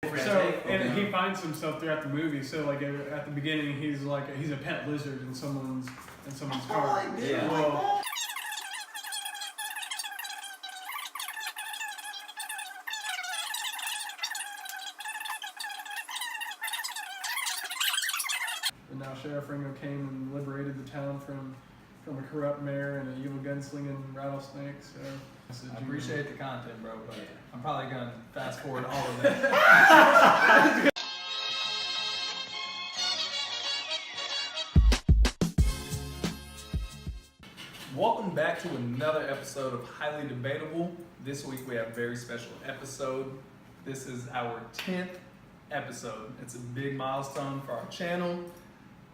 And he finds himself throughout the movie. So like at the beginning, he's a pet lizard in someone's car. Yeah. Well, and now Sheriff Ringo came and liberated the town from a corrupt mayor and an evil gunslinging rattlesnake. So I appreciate the content, bro, but I'm probably gonna fast forward all of that. Welcome back to another episode of Highly Debatable. This week we have a very special episode. This is our 10th episode. It's a big milestone for our channel.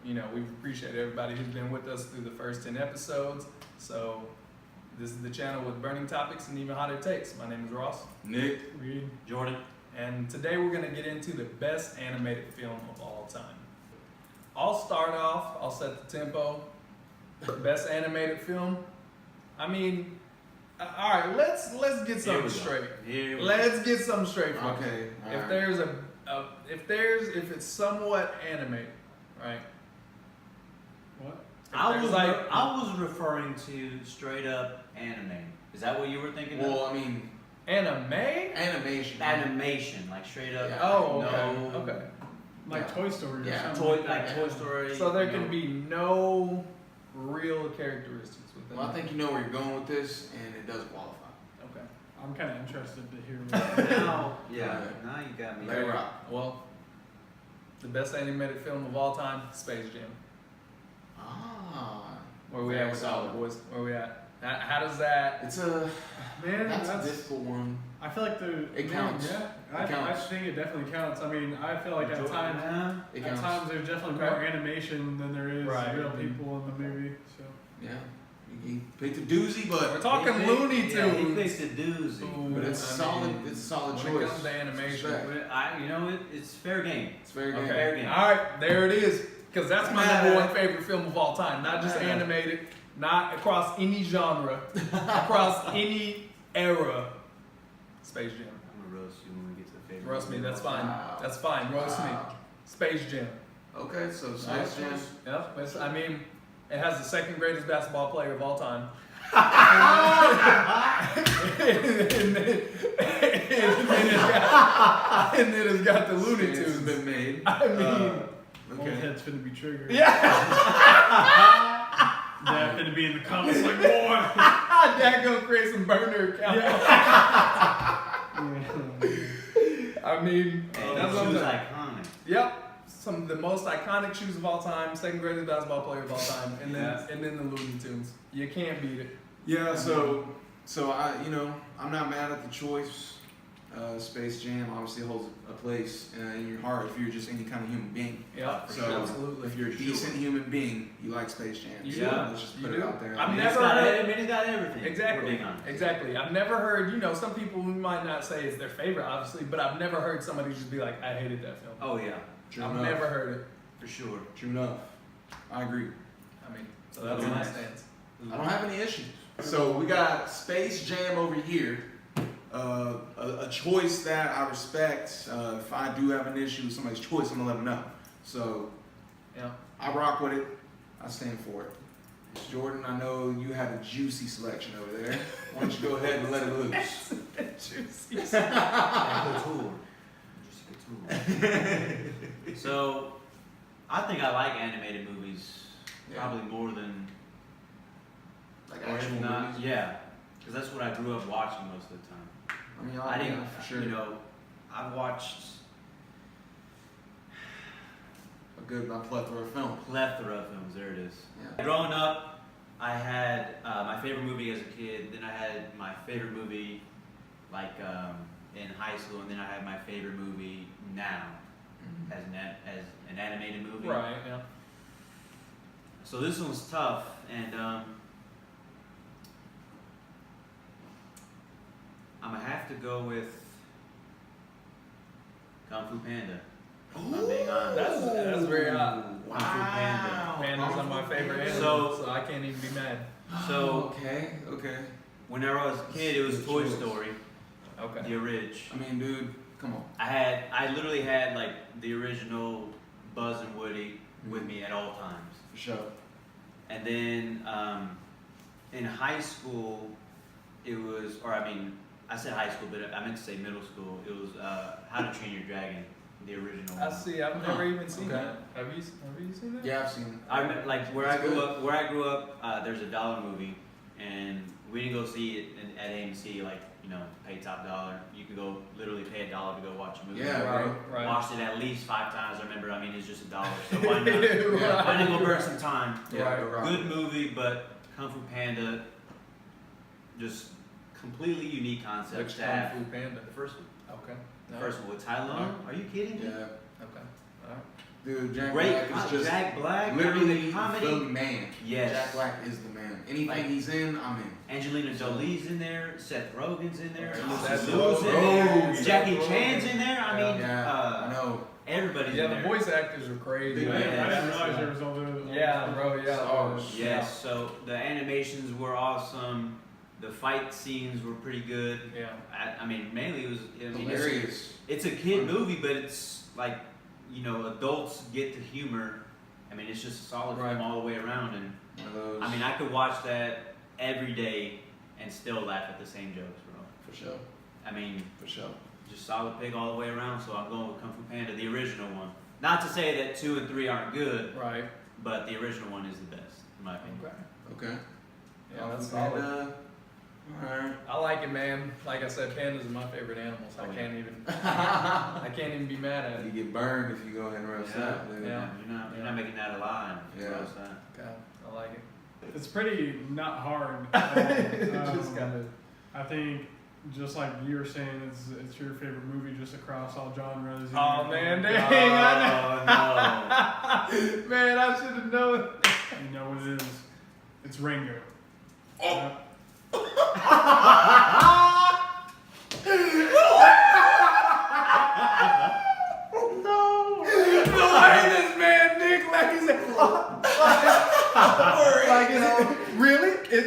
You know, we appreciate everybody who's been with us through the first 10 episodes. So this is the channel with burning topics and even hotter takes. My name is Ross. Nick. Reed. Jordan. And today we're going to get into the best animated film of all time. I'll start off, I'll set the tempo. Best animated film? I mean, alright, let's get something straight. Let's get something straight. Okay. If it's somewhat animated, right? What? I was referring to straight up anime. Is that what you were thinking of? Well, I mean, Animation, like straight up. Yeah. Oh, okay. No, Okay. Like Yeah. Toy Story or Yeah. something. Toy Story. So there you can know. be no real characteristics within well, I it. think you know where you're going with this, and it does qualify. Okay. I'm kind of interested to hear what Now, now you got me. Let it rock. Well, the best animated film of all time, Space Jam. Ah. Where we Very at with all the solid. boys? Where we at? How does that? It's a Man, that's a difficult one. I feel like It counts. Yeah, It counts. I think it definitely counts. I mean, I feel like at times, It at counts. times there's definitely Okay. more animation than there is Right. real people in the movie. So Yeah. You picked a doozy, but We're talking Looney Yeah, he Tunes. picked a doozy. Ooh, but it's I solid. mean, It's a solid when choice. it comes to animation. Respect. It's fair game. It's very good. Okay. Fair game. All right, there it is. Because that's my Yeah. number one favorite film of all time. Not just Yeah. animated, not across any genre, across any era. Space Jam. I'm gonna roast you when we get to the favorite. Roast me, that's fine. Wow. That's fine. Roast me. Wow. Space Jam. Okay, so Space Jam. Yep. I mean, it has the second greatest basketball player of all time. and then it's got the Looney It's Tunes. been made. I mean, old Okay. head's finna be triggered. yeah. Dad finna be in the comments like, boy. Dad gonna create some burner account. I mean, Oh, that's what I'm she was saying. iconic. Yep. Some of the most iconic shoes of all time, second greatest basketball player of all time, and then the Looney Tunes. You can't beat it. Yeah, so I'm not mad at the choice. Space Jam obviously holds a place in your heart if you're just any kind of human being. Yeah, So absolutely. if you're a decent human being, you like Space Jam. You So do. let's just put You it do. out there. I've I mean, never it's got, heard- I mean, it's got everything. Exactly. We're being honest. Exactly. I've never heard, some people who might not say it's their favorite, obviously, but I've never heard somebody just be like, I hated that film. Oh yeah, True I've enough. never heard it. for sure. True enough. I agree. I mean, so that's Very my nice. stance. I don't have any issues. So we got Space Jam over here. A choice that I respect. If I do have an issue with somebody's choice, I'm gonna let them know. So Yeah. I rock with it. I stand for it. Jordan, I know you had a juicy selection over there. Why don't you go ahead and let it loose? Juicy. Couture. Just couture. So, I think I like animated movies Yeah. probably more than, Like or actual if not, movies? yeah, because that's what I grew up watching most of the time. I mean, I didn't, yeah, for sure. I've watched A good plethora of film. plethora of films. There it is. Yeah. Growing up, I had my favorite movie as a kid. Then I had my favorite movie, like in high school, and then I had my favorite movie now as an animated movie. Right, yeah. So this one's tough, and I'm gonna have to go with Kung Fu Panda. If I'm being honest. That's very odd. Kung Fu Panda. Pandas are my favorite animals, so I can't even be mad. So Okay. whenever I was a kid, it was Toy Story, Okay. the orig. I mean, dude, Come on. I literally had like the original Buzz and Woody with me at all times. For sure. And then in high school, it was, or I mean, I said high school, but I meant to say middle school. It was How to Train Your Dragon, the original. I see. I've never even seen Okay. that. Have you seen that? Yeah, I've seen it. I remember, like where It's I grew good. up. Where I grew up, there's a dollar movie, and we didn't go see it at AMC. Like pay top dollar. You could go literally pay $1 to go watch a movie. Yeah, bro. Right. Watched it at least 5 times. I remember. I mean, it's just $1, so why not? Yeah. Why not go burn some time? Yeah, Right. go rock. Good movie, but Kung Fu Panda, just completely unique concept. Which to have. Kung Fu Panda? The first one. Okay. The first one with Tai Lung. Are you kidding me? Yeah. Okay. All right. Dude, Jack Great. Black is just Jack Black. literally the comedy. the man. Yes. Jack Black is the man. Anything Like- he's in, I'm in. Angelina Jolie's in there. Seth Rogen's in there. Oh, Lucy Seth Liu's in Rogen. there. Jackie Seth Chan's Rogen. in there. I mean, Yeah, I know. everybody's Yeah, in the there. voice actors are crazy. Dude, I man. didn't realize there was all the. Yeah, bro. Yeah. Stars. Yes. So the animations were awesome. The fight scenes were pretty good. Yeah. I mean, mainly it was. I mean, Hilarious. it's a kid movie, but it's like, adults get the humor. I mean, it's just a solid Right. film all the way around. And One of those. I mean, I could watch that every day and still laugh at the same jokes, bro. for sure. I mean, For sure. just solid pick all the way around. So I'm going with Kung Fu Panda, the original one. Not to say that 2 and 3 aren't good, Right. but the original one is the best, in my opinion. Okay. Okay. Yeah, that's And, solid. alright. I like it, man. Like I said, pandas are my favorite animals. Oh, I yeah. can't even be mad at You it. get burned if you go ahead and roast that, dude. Yeah. You're not making that a lie. Yeah. Roast that. God, I like it. It's pretty not hard. Just gotta. I think, just like you were saying, it's your favorite movie just across all genres. Oh man, dang! Oh, I man, I should have known. You know what it is? It's Ringo. Oh. The way this man Nick like he said, like is it really? Is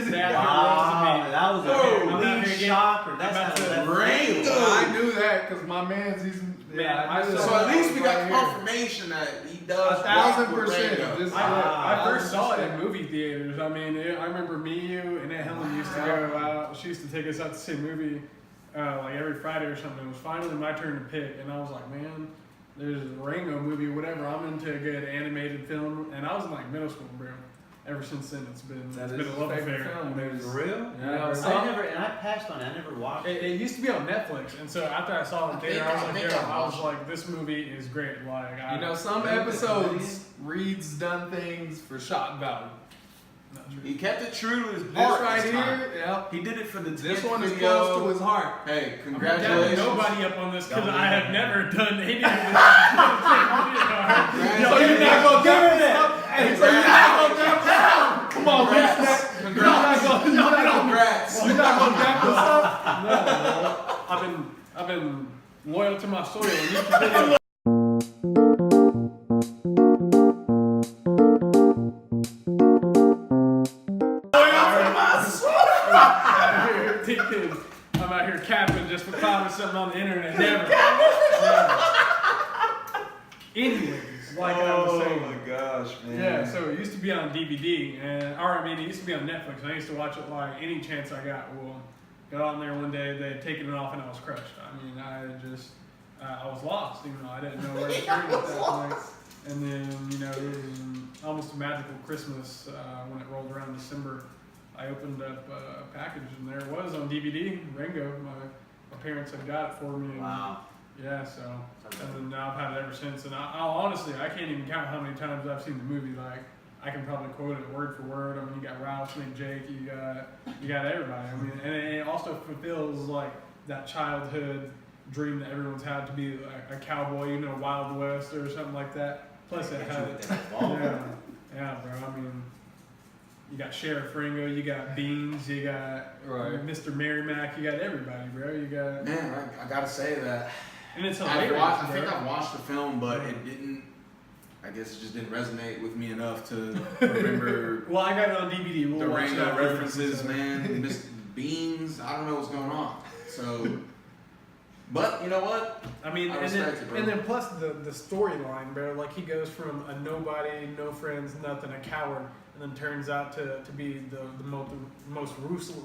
it? Yeah. Wow, that was Whoa. a complete shocker. That's I'm about how to- left Ringo. field. I knew that because my man's he's I just So saw at least we got right here. confirmation that he does. 1,000%. rock with Ringo. Just- I first saw it 1,000%. in movie theaters. I mean, I remember me, you, and Aunt Helen used to go out. She used to take us out to see a movie like every Friday or something. It was finally my turn to pick, and I was like, man, there's a Ringo movie, whatever. I'm into a good animated film, and I was in like middle school, bro. Ever since then, it's been a love favorite affair. film, dude. For real? Yeah, Yeah, bro. I passed on it. I never watched it. It used to be on Netflix, and so after I saw it in theater, I was like, I think yo, I I was watched like, this movie is great. Like, some episodes, Reed's done things for shock value. Not true. He kept it true to his This heart right this time. here, yeah. He did it for the This 10th one is video. close to his heart. Hey, I'm not doubting congratulations. nobody up on this because Don't I do have that. never done any of this. So you're not gonna give it up. Hey, so you're not gonna wrap this up. Come on, Congrats. Reed. Congrats. Congrats. You're not gonna wrap this up. No, bro. I've been loyal to my soil. And each video I'm out here capping just for finding something on the internet. Never. Anyways, like I was saying. Oh my gosh, man. Yeah, so it used to be on DVD, it used to be on Netflix. And I used to watch it like any chance I got. Well, got on there one day, they had taken it off, and I was crushed. I mean, I was lost. I didn't know where to turn at that point. And then, it was almost a magical Christmas when it rolled around December. I opened up a package, and there it was on DVD. Ringo, my parents had got it for me. And, Wow. yeah, so. And then now I've had it ever since. And I'll honestly, I can't even count how many times I've seen the movie. Like, I can probably quote it word for word. I mean, you got Rattlesnake Jake, you got everybody. I mean, and it also fulfills like that childhood dream that everyone's had to be like a cowboy, Wild West or something like that. Plus it had, yeah, bro. I mean, you got Sheriff Ringo, you got Beans, you got Mr. Merrimack, you got everybody, bro. You got. Man, I gotta say that. And it's I hilarious. think I've watched the film, but it didn't. I guess it just didn't resonate with me enough to remember Well, I got it on DVD. We'll the watch Ringo that references, later. man. Miss Beans, I don't know what's going on. So, But you know what? I mean, I and then, respect it, bro. and then plus the storyline, bro. Like he goes from a nobody, no friends, nothing, a coward, and then turns out to be the most ruthless.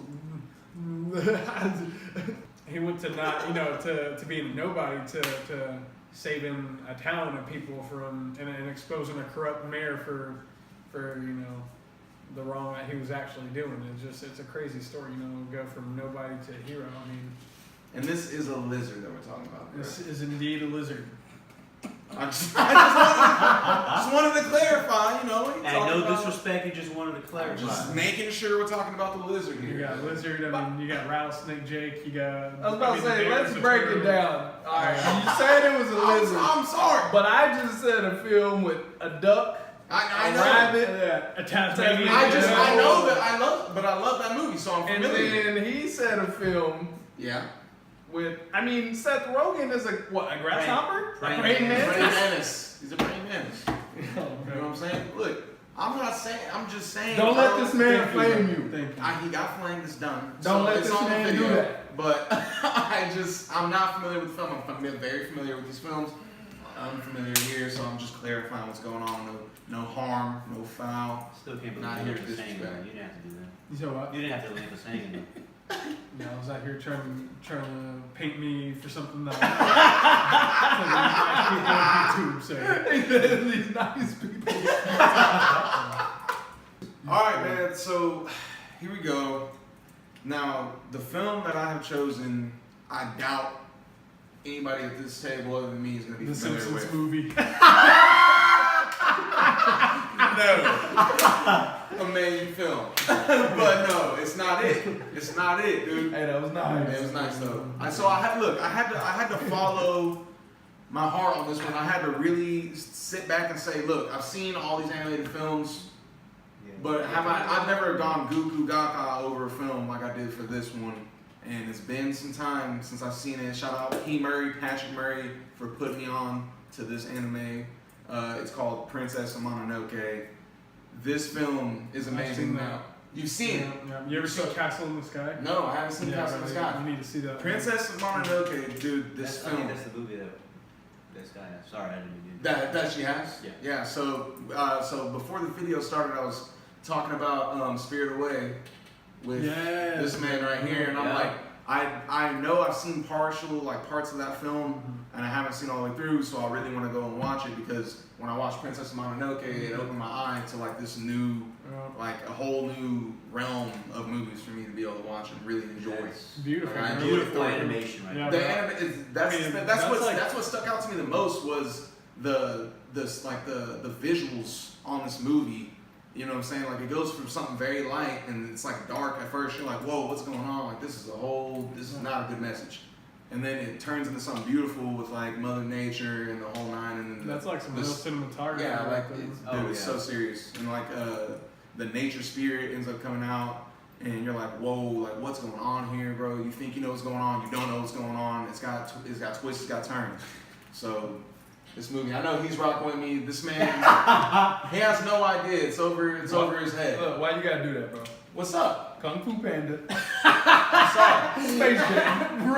He went to not, to being a nobody to saving a town of people from and exposing a corrupt mayor for the wrong that he was actually doing. It's a crazy story, go from nobody to hero. I mean. And this is a lizard that we're talking about. Right? This is indeed a lizard. I just wanted to clarify, And no disrespect, you just wanted to clarify. Just making sure we're talking about the lizard here. You got lizard, you got rattlesnake Jake, you got... I was about to say, the let's bears, break the it down. Alright, you said it was a lizard. I'm sorry. But I just said a film with a duck, I a know. rabbit, a Tasmanian. I love that movie, so I'm and familiar. then he said a film Yeah. with, Seth Rogen is a grasshopper? Praying Praying mantis. mantis? He's a praying mantis. You know what I'm saying? Look, I'm just saying. Don't let this man Thank flame you. Thank you. He got flamed, it's done. Don't let it's this on the man video, do that. But I'm not familiar with the film. I'm very familiar with these films. I'm familiar here, so I'm just clarifying what's going on. No harm, no foul. Still can't Not believe here you to saying disrespect. that. You didn't have to do that. You said what? You didn't have to leave us saying that. I was out here trying to paint me for something that These nice people. Alright, man, so here we go. Now, the film that I have chosen, I doubt anybody at this table other than me is going to be The familiar Simpsons with. movie. No. Amazing film. But no, it's not it. It's not it, dude. Hey, that was nice. It was nice though. I had to follow my heart on this one. I had to really sit back and say, look, I've seen all these animated films, but I've never gone goo goo gaga over a film like I did for this one. And it's been some time since I've seen it. Shout out Patrick Murray, for putting me on to this anime. It's called Princess Mononoke. This film is amazing. I've seen that. Now, you've seen it? Yeah. You ever seen Castle in the Sky? No, I haven't seen Castle in the Sky. You need to see that. Princess Mononoke, dude. This I think film that's the movie that this guy has. Sorry, I didn't mean to. that she has. Yeah. So before the video started, I was talking about Spirited Away with this man right here, and I'm like, I know I've seen parts of that film, and I haven't seen all the way through, so I really want to go and watch it, because when I watched Princess Mononoke, it opened my eye to like this new, like a whole new realm of movies for me to be able to watch and really enjoy. It's Beautiful. Like, I man. enjoyed it beautiful thoroughly. animation, right? Yeah. That's what stuck out to me the most was the visuals on this movie. You know what I'm saying? Like, it goes from something very light and it's like dark at first. You're like, whoa, what's going on? Like, this is not a good message. And then it turns into something beautiful with like Mother Nature and the whole nine. And then That's like some real cinematography. yeah, like right it's so serious. And like the nature spirit ends up coming out, and you're like, whoa, like what's going on here, bro? You think you know what's going on, you don't know what's going on. It's got twists, it's got turns. So this movie, I know he's rocking with me. This man, he has no idea. It's over his head. Look, why you gotta do that, bro? What's up? Kung-Fu Panda. I'm sorry. Space Jam.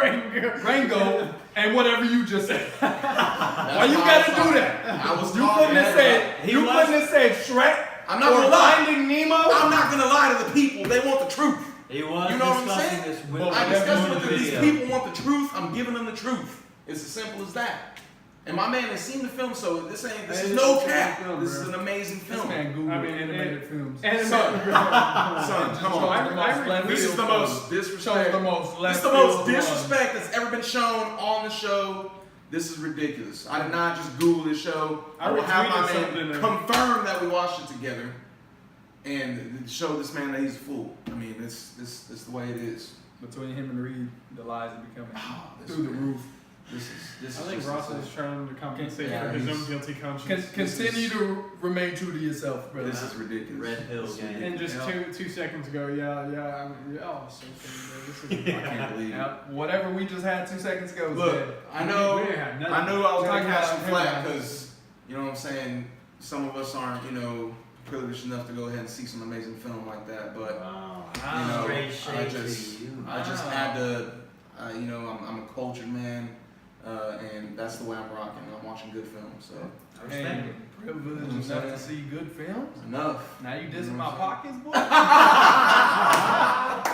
Rango. And whatever you just said. Why you gotta do that? I was You talking couldn't have said, Shrek. I'm not or gonna lie. Finding Nemo. I'm not gonna lie to the people. They want the truth. He was You know what I'm discussing saying? this with I discussed with them. These video. people want the truth. I'm giving them the truth. It's as simple as that. And my man has seen the film, so this is no cap. This is an amazing This film. man Google I mean, animated films. Son, come So on. This is the most disrespect. This is the most disrespect that's ever been shown on the show. This is ridiculous. I did not just Google this show. I will have my man confirm that we watched it together and show this man that he's a fool. I mean, it's the way it is. Between him and Reed, the lies are becoming This through the roof. is I think just Ross insane. is trying to compensate Yeah, for his he's- own guilty conscience. Continue to remain true to yourself, brother. This is ridiculous. Red Pill gang. And just two seconds ago, oh, so funny, bro. I can't believe it. Whatever we just had 2 seconds ago was Look, dead. I know We didn't have nothing. I knew I was gonna Talking catch about some him, flack man. because you know what I'm saying. Some of us aren't, privileged enough to go ahead and see some amazing film like that. But Wow. you know, Straight shade I just to you. I just You know, I'm a cultured man, and that's the way I'm rocking. I'm watching good films, so I respect Hey, it. privileged enough to see good films. enough. Now you dissing You know my what I'm pockets, boy.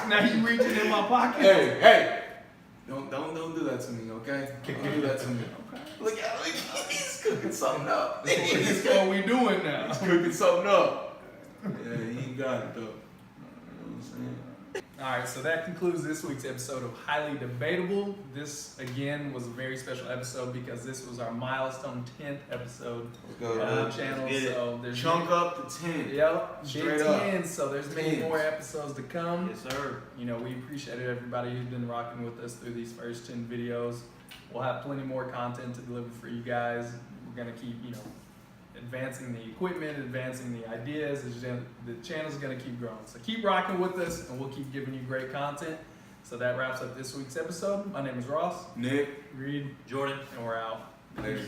Now you reaching in my pockets. Hey, don't do that to me, okay? Don't do that to me. Look at him, he's cooking something up. That's what we doing now. He's cooking something up. Yeah, he got it though. You know what I'm saying? All right, so that concludes this week's episode of Highly Debatable. This, again, was a very special episode because this was our milestone 10th episode Let's go. of the channel. Let's get it. So there's Chunk up to 10. Yep, Straight big up. 10, so there's many 10s. more episodes to come. Yes, sir. You know, we appreciate everybody who's been rocking with us through these first 10 videos. We'll have plenty more content to deliver for you guys. We're going to keep, you know, advancing the equipment, advancing the ideas. The channel's going to keep growing. So keep rocking with us, and we'll keep giving you great content. So that wraps up this week's episode. My name is Ross. Nick. Reed. Jordan. And we're out. Later.